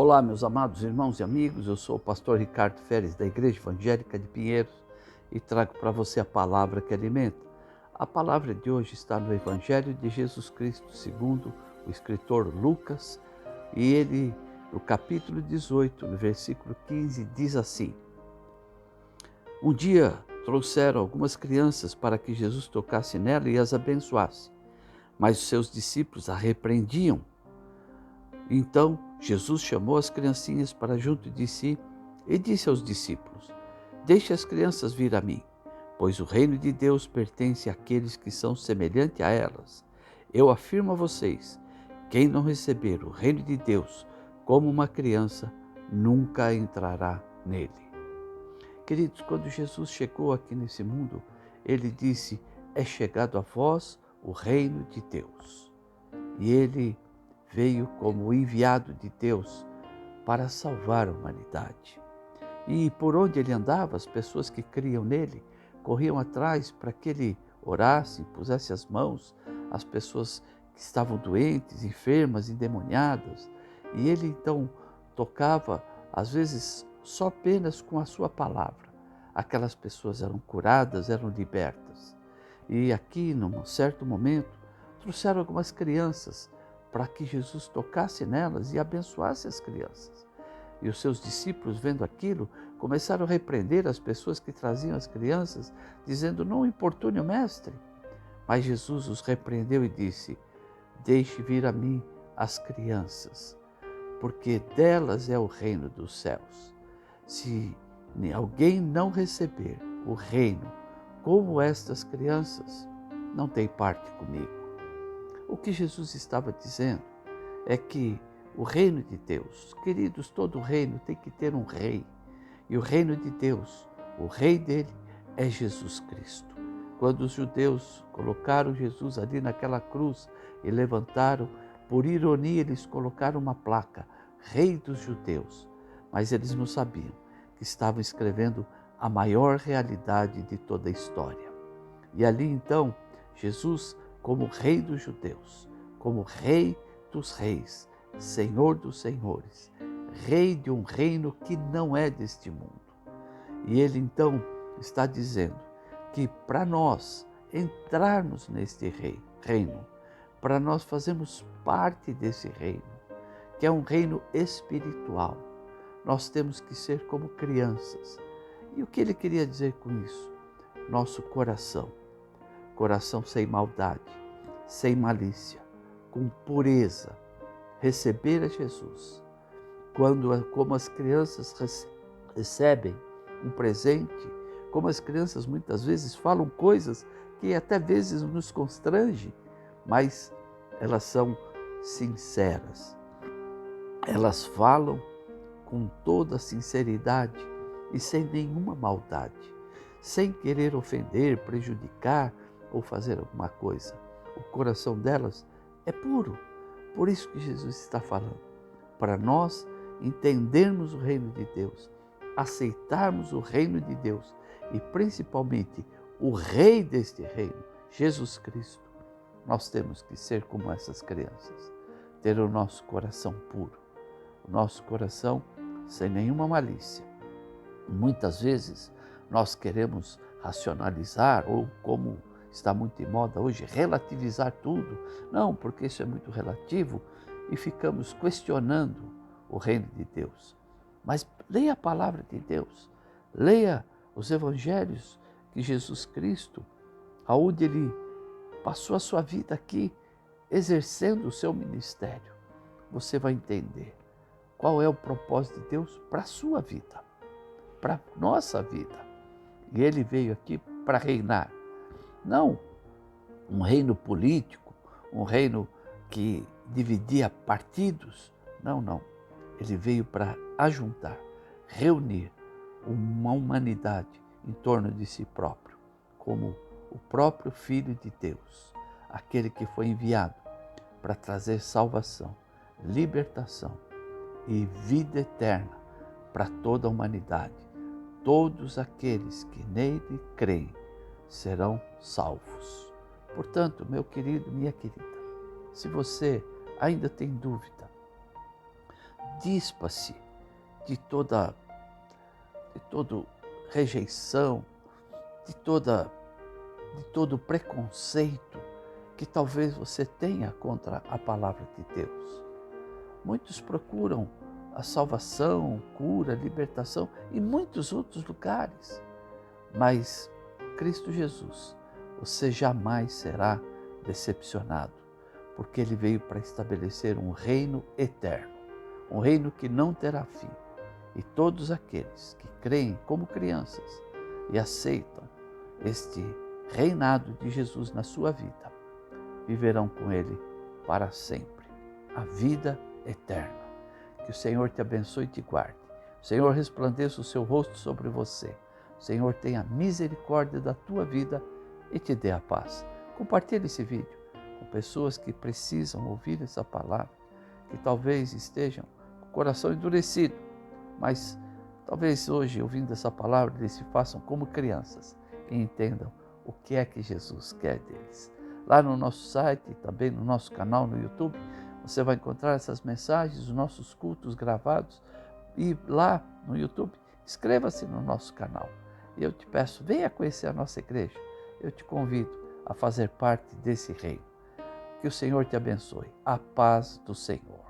Olá, meus amados irmãos e amigos, eu sou o pastor Ricardo Feres, da Igreja Evangélica de Pinheiros, e trago para você a palavra que alimenta. A palavra de hoje está no Evangelho de Jesus Cristo, segundo o escritor Lucas, e ele, no capítulo 18, no versículo 15, diz assim: Um dia trouxeram algumas crianças para que Jesus tocasse nela e as abençoasse, mas os seus discípulos a repreendiam. Então Jesus chamou as criancinhas para junto de si e disse aos discípulos: Deixe as crianças vir a mim, pois o reino de Deus pertence àqueles que são semelhantes a elas. Eu afirmo a vocês, quem não receber o reino de Deus como uma criança, nunca entrará nele. Queridos, quando Jesus chegou aqui nesse mundo, ele disse: é chegado a vós o reino de Deus. E ele veio como enviado de Deus para salvar a humanidade. E por onde ele andava, as pessoas que criam nele corriam atrás para que ele orasse, pusesse as mãos às pessoas que estavam doentes, enfermas, endemoniadas. E ele então tocava, às vezes só apenas com a sua palavra. Aquelas pessoas eram curadas, eram libertas. E aqui, num certo momento, trouxeram algumas crianças para que Jesus tocasse nelas e abençoasse as crianças. E os seus discípulos, vendo aquilo, começaram a repreender as pessoas que traziam as crianças, dizendo: não importune o mestre. Mas Jesus os repreendeu e disse: deixe vir a mim as crianças, porque delas é o reino dos céus. Se alguém não receber o reino como estas crianças, não tem parte comigo. O que Jesus estava dizendo é que o reino de Deus, queridos, todo reino tem que ter um rei. E o reino de Deus, o rei dele é Jesus Cristo. Quando os judeus colocaram Jesus ali naquela cruz e levantaram, por ironia eles colocaram uma placa, Rei dos Judeus. Mas eles não sabiam que estavam escrevendo a maior realidade de toda a história. E ali então, Jesus, como Rei dos Judeus, como Rei dos Reis, Senhor dos Senhores, Rei de um reino que não é deste mundo. E ele então está dizendo que para nós entrarmos neste reino, para nós fazermos parte desse reino, que é um reino espiritual, nós temos que ser como crianças. E o que ele queria dizer com isso? Nosso coração sem maldade, sem malícia, com pureza, receber a Jesus. Como as crianças recebem um presente, como as crianças muitas vezes falam coisas que até vezes nos constrangem, mas elas são sinceras. Elas falam com toda a sinceridade e sem nenhuma maldade, sem querer ofender, prejudicar ou fazer alguma coisa. O coração delas é puro. Por isso que Jesus está falando, para nós entendermos o reino de Deus, aceitarmos o reino de Deus e principalmente o rei deste reino, Jesus Cristo, nós temos que ser como essas crianças, ter o nosso coração puro, o nosso coração sem nenhuma malícia. Muitas vezes nós queremos racionalizar ou, como está muito em moda hoje, relativizar tudo. Não, porque isso é muito relativo e ficamos questionando o reino de Deus. Mas leia a palavra de Deus, leia os evangelhos que Jesus Cristo, aonde ele passou a sua vida aqui, exercendo o seu ministério, você vai entender qual é o propósito de Deus para a sua vida, para a nossa vida. E ele veio aqui para reinar. Não um reino político, um reino que dividia partidos. Não. Ele veio para ajuntar, reunir uma humanidade em torno de si próprio, como o próprio Filho de Deus, aquele que foi enviado para trazer salvação, libertação e vida eterna para toda a humanidade. Todos aqueles que nele creem serão salvos. Portanto, meu querido, minha querida, se você ainda tem dúvida, dispa-se de toda rejeição, de todo preconceito que talvez você tenha contra a palavra de Deus. Muitos procuram a salvação, cura, libertação em muitos outros lugares, mas Cristo Jesus, você jamais será decepcionado, porque Ele veio para estabelecer um reino eterno, um reino que não terá fim. E todos aqueles que creem como crianças e aceitam este reinado de Jesus na sua vida, viverão com Ele para sempre, a vida eterna. Que o Senhor te abençoe e te guarde. O Senhor resplandeça o seu rosto sobre você. O Senhor tenha misericórdia da tua vida e te dê a paz. Compartilhe esse vídeo com pessoas que precisam ouvir essa palavra, que talvez estejam com o coração endurecido, mas talvez hoje, ouvindo essa palavra, eles se façam como crianças e entendam o que é que Jesus quer deles. Lá no nosso site e também no nosso canal no YouTube, você vai encontrar essas mensagens, os nossos cultos gravados. E lá no YouTube, inscreva-se no nosso canal. E eu te peço, venha conhecer a nossa igreja. Eu te convido a fazer parte desse reino. Que o Senhor te abençoe. A paz do Senhor.